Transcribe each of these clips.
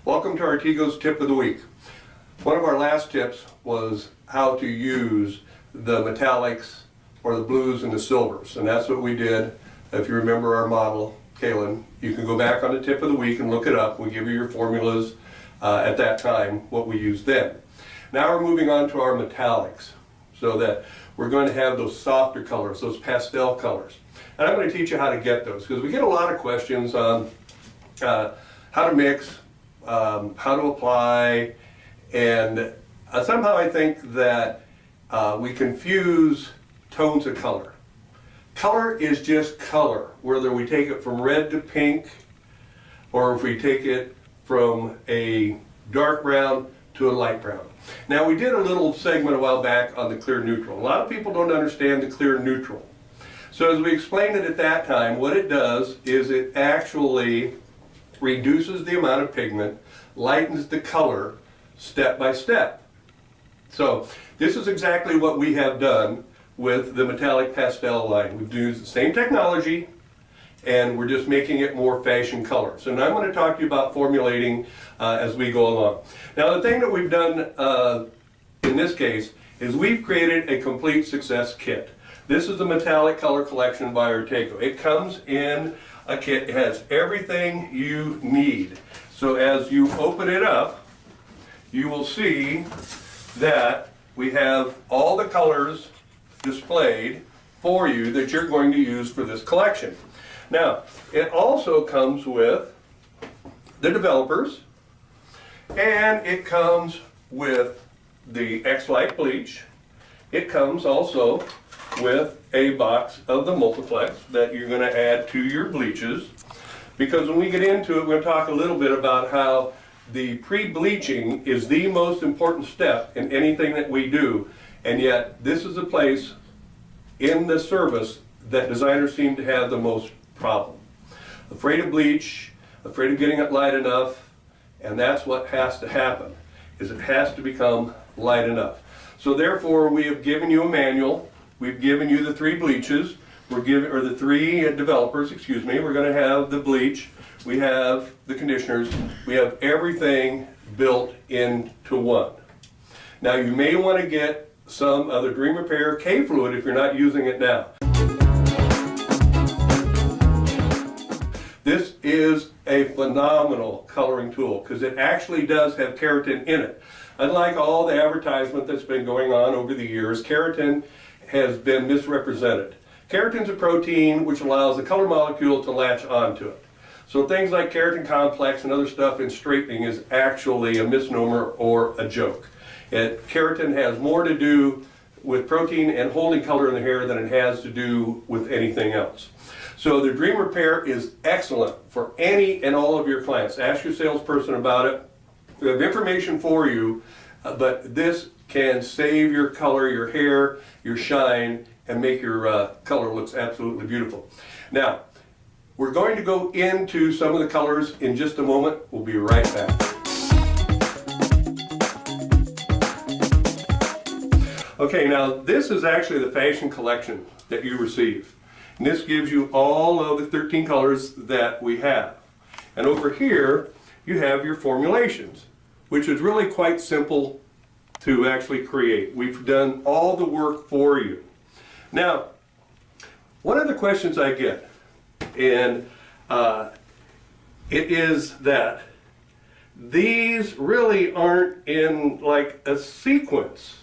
Welcome to Artègo's Tip of the Week. One of our last tips was how to use the metallics or the blues and the silvers, and that's what we did. If you remember our model, Kaylin, you can go back on the Tip of the Week and look it up. We give you your formulas at that time, what we used then. Now we're moving on to our metallics, so that we're going to have those softer colors, those pastel colors. And I'm going to teach you how to get those, because we get a lot of questions on how to mix, how to apply, and somehow I think that we confuse tones of color. Color is just color, whether we take it from red to pink, or if we take it from a dark brown to a light brown. Now, we did a little segment a while back on the clear neutral. A lot of people don't understand the clear neutral. So as we explained it at that time, what it does is it actually reduces the amount of pigment, lightens the color step by step. So this is exactly what we have done with the metallic pastel line. We've used the same technology, and we're just making it more fashion colors. And I'm going to talk to you about formulating as we go along. Now, the thing that we've done in this case is we've created a complete success kit. This is the metallic color collection by Artègo. It comes in a kit. It has everything you need. So as you open it up, you will see that we have all the colors displayed for you that you're going to use for this collection. Now, it also comes with the developers, and it comes with the X-Light bleach. It comes also with a box of the multiplex that you're going to add to your bleaches, because when we get into it, we're going to talk a little bit about how the pre-bleaching is the most important step in anything that we do, and yet this is a place in the service that designers seem to have the most problem. Afraid of bleach, afraid of getting it light enough, and that's what has to happen, is it has to become light enough. So therefore, we have given you a manual. We've given you the three bleaches. Or the three developers, excuse me. We're going to have the bleach. We have the conditioners. We have everything built into one. Now, you may want to get some of the Dream Repair K-Fluid if you're not using it now. This is a phenomenal coloring tool because it actually does have keratin in it. Unlike all the advertisement that's been going on over the years, keratin has been misrepresented. Keratin's a protein which allows the color molecule to latch onto it. So things like keratin complex and other stuff in straightening is actually a misnomer or a joke. Keratin has more to do with protein and holding color in the hair than it has to do with anything else. So the Dream Repair is excellent for any and all of your clients. Ask your salesperson about it. We have information for you, but this can save your color, your hair, your shine, and make your color looks absolutely beautiful. Now, we're going to go into some of the colors in just a moment. We'll be right back. Okay, now this is actually the fashion collection that you receive. And this gives you all of the 13 colors that we have. And over here, you have your formulations, which is really quite simple to actually create. We've done all the work for you. Now, one of the questions I get, and it is that these really aren't in like a sequence.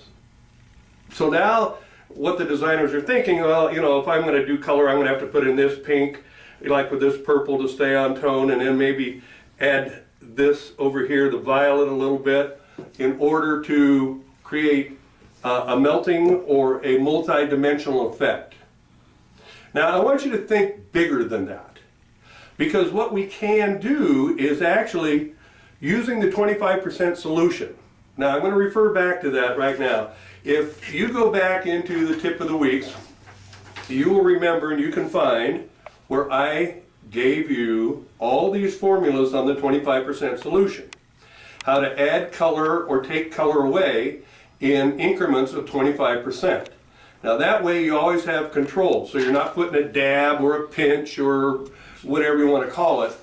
So now what the designers are thinking, well, you know, if I'm going to do color, I'm going to have to put in this pink, like with this purple to stay on tone, and then maybe add this over here, the violet a little bit, in order to create a melting or a multi-dimensional effect. Now, I want you to think bigger than that, because what we can do is actually using the 25% solution. Now, I'm going to refer back to that right now. If you go back into the tip of the weeks, you will remember and you can find where I gave you all these formulas on the 25% solution. How to add color or take color away in increments of 25%. Now that way you always have control, so you're not putting a dab or a pinch or whatever you want to call it.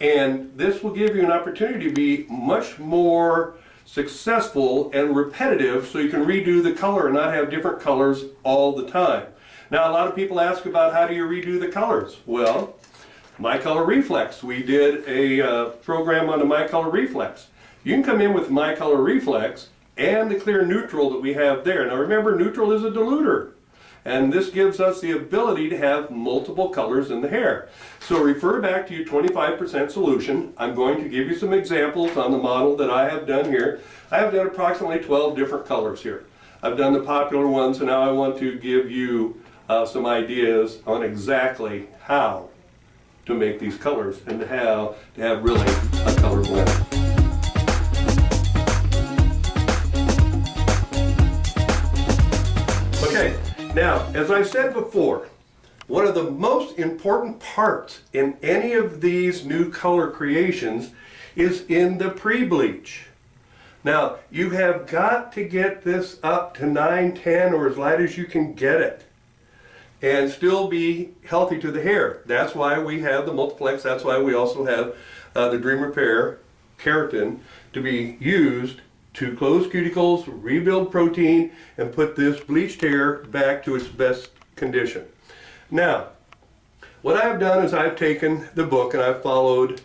And this will give you an opportunity to be much more successful and repetitive, so you can redo the color and not have different colors all the time. Now a lot of people ask about how do you redo the colors. Well, My Color Reflex. We did a program on the My Color Reflex. You can come in with My Color Reflex and the clear neutral that we have there. Now remember, neutral is a diluter, and this gives us the ability to have multiple colors in the hair. So refer back to your 25% solution. I'm going to give you some examples on the model that I have done here. I have done approximately 12 different colors here. I've done the popular ones, and now I want to give you some ideas on exactly how to make these colors and how to have really a color blend. Okay, now as I said before, one of the most important parts in any of these new color creations is in the pre-bleach. Now you have got to get this up to 9, 10, or as light as you can get it, and still be healthy to the hair. That's why we have the Multiplex. That's why we also have the Dream Repair Keratin to be used to close cuticles, rebuild protein, and put this bleached hair back to its best condition. Now, what I've done is I've taken the book and I've followed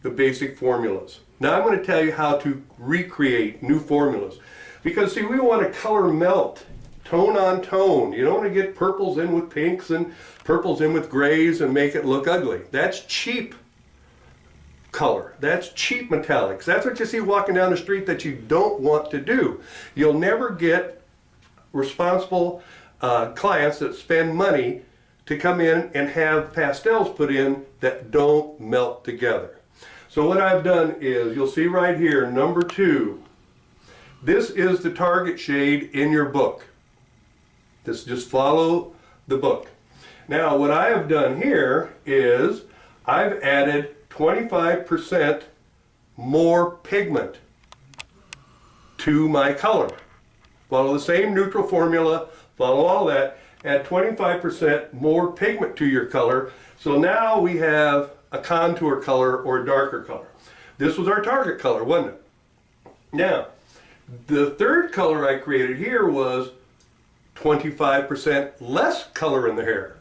the basic formulas. Now I'm going to tell you how to recreate new formulas. Because see, we want to color melt, tone on tone. You don't want to get purples in with pinks and purples in with grays and make it look ugly. That's cheap color. That's cheap metallics. That's what you see walking down the street that you don't want to do. You'll never get responsible clients that spend money to come in and have pastels put in that don't melt together. So what I've done is, you'll see right here, number 2. This is the target shade in your book. Just follow the book. Now what I have done here is I've added 25% more pigment to my color. Follow the same neutral formula, follow all that, add 25% more pigment to your color. So now we have a contour color or a darker color. This was our target color, wasn't it? Now, the third color I created here was 25% less color in the hair.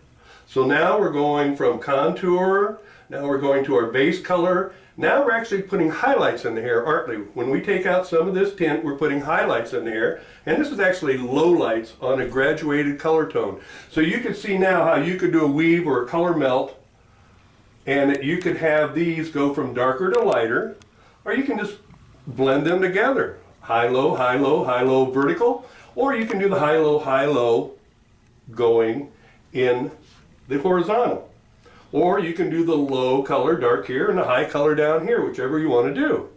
So now we're going from contour, now we're going to our base color. Now we're actually putting highlights in the hair, aren't we? When we take out some of this tint, we're putting highlights in the hair. And this is actually lowlights on a graduated color tone. So you can see now how you could do a weave or a color melt, and you could have these go from darker to lighter, or you can just blend them together. High, low, high, low, high, low, vertical. Or you can do the high, low going in the horizontal. Or you can do the low color dark here and the high color down here, whichever you want to do.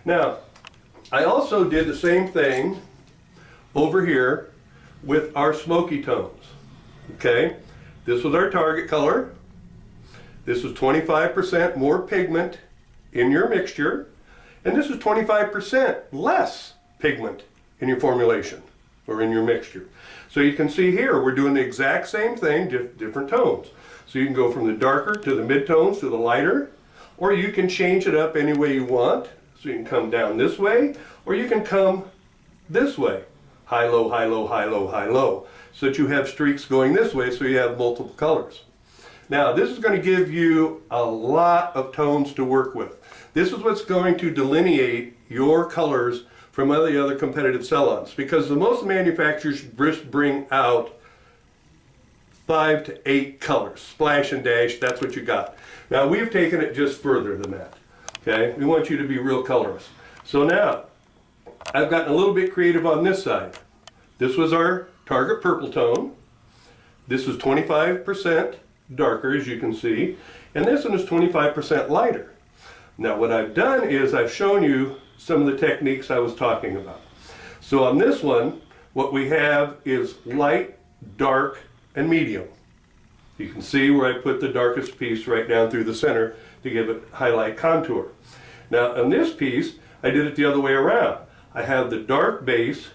Now, I also did the same thing over here with our smoky tones. Okay, this was our target color. This was 25% more pigment in your mixture, and this is 25% less pigment in your formulation or in your mixture. So you can see here we're doing the exact same thing, different tones. So you can go from the darker to the mid-tones to the lighter, or you can change it up any way you want. So you can come down this way, or you can come this way. High, low, high, low, high, low, high, low. So that you have streaks going this way, so you have multiple colors. Now this is going to give you a lot of tones to work with. This is what's going to delineate your colors from the other competitive salons, because the most manufacturers bring out 5 to 8 colors, splash and dash, that's what you got. Now we've taken it just further than that. Okay, we want you to be real colorist. So now I've gotten a little bit creative on this side. This was our target purple tone. This is 25% darker, as you can see, and this one is 25% lighter. Now what I've done is I've shown you some of the techniques I was talking about. So on this one, what we have is light, dark, and medium. You can see where I put the darkest piece right down through the center to give it highlight contour. Now on this piece, I did it the other way around. I have the dark base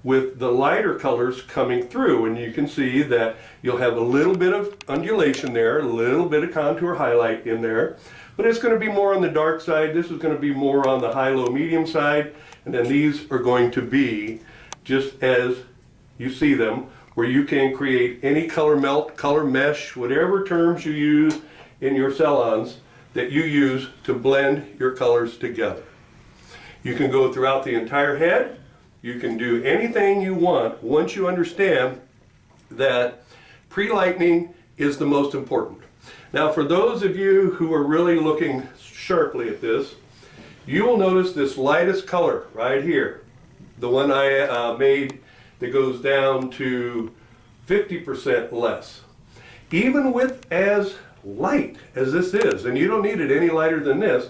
with the lighter colors coming through, and you can see that you'll have a little bit of undulation there, a little bit of contour highlight in there, but it's going to be more on the dark side. This is going to be more on the high, low, medium side, and then these are going to be just as you see them, where you can create any color melt, color mesh, whatever terms you use in your salons that you use to blend your colors together. You can go throughout the entire head. You can do anything you want once you understand that pre-lightening is the most important. Now, for those of you who are really looking sharply at this, you will notice this lightest color right here, the one I made that goes down to 50% less. Even with as light as this is, and you don't need it any lighter than this,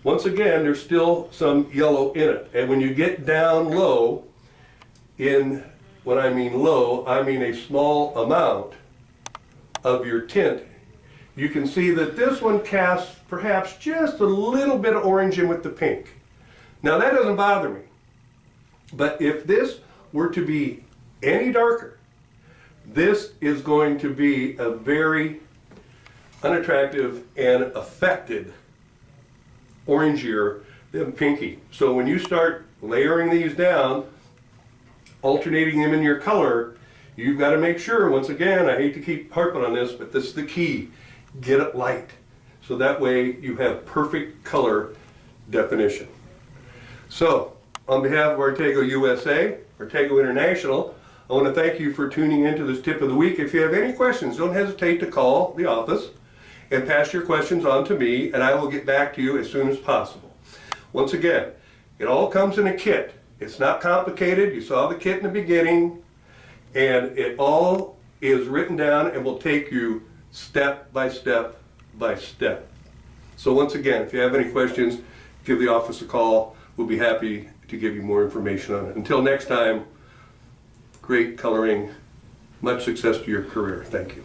once again, there's still some yellow in it. And when you get down low, when I mean low, I mean a small amount of your tint, you can see that this one casts perhaps just a little bit of orange in with the pink. Now that doesn't bother me. But if this were to be any darker, this is going to be a very unattractive and affected orangier than pinky. So when you start layering these down, alternating them in your color, you've got to make sure, once again, I hate to keep harping on this, but this is the key, get it light. So that way you have perfect color definition. So, on behalf of Artègo USA, Artègo International, I want to thank you for tuning into this tip of the week. If you have any questions, don't hesitate to call the office and pass your questions on to me, and I will get back to you as soon as possible. Once again, it all comes in a kit. It's not complicated. You saw the kit in the beginning, and it all is written down and will take you step by step by step. So once again, if you have any questions, give the office a call. We'll be happy to give you more information on it. Until next time, great coloring. Much success to your career. Thank you.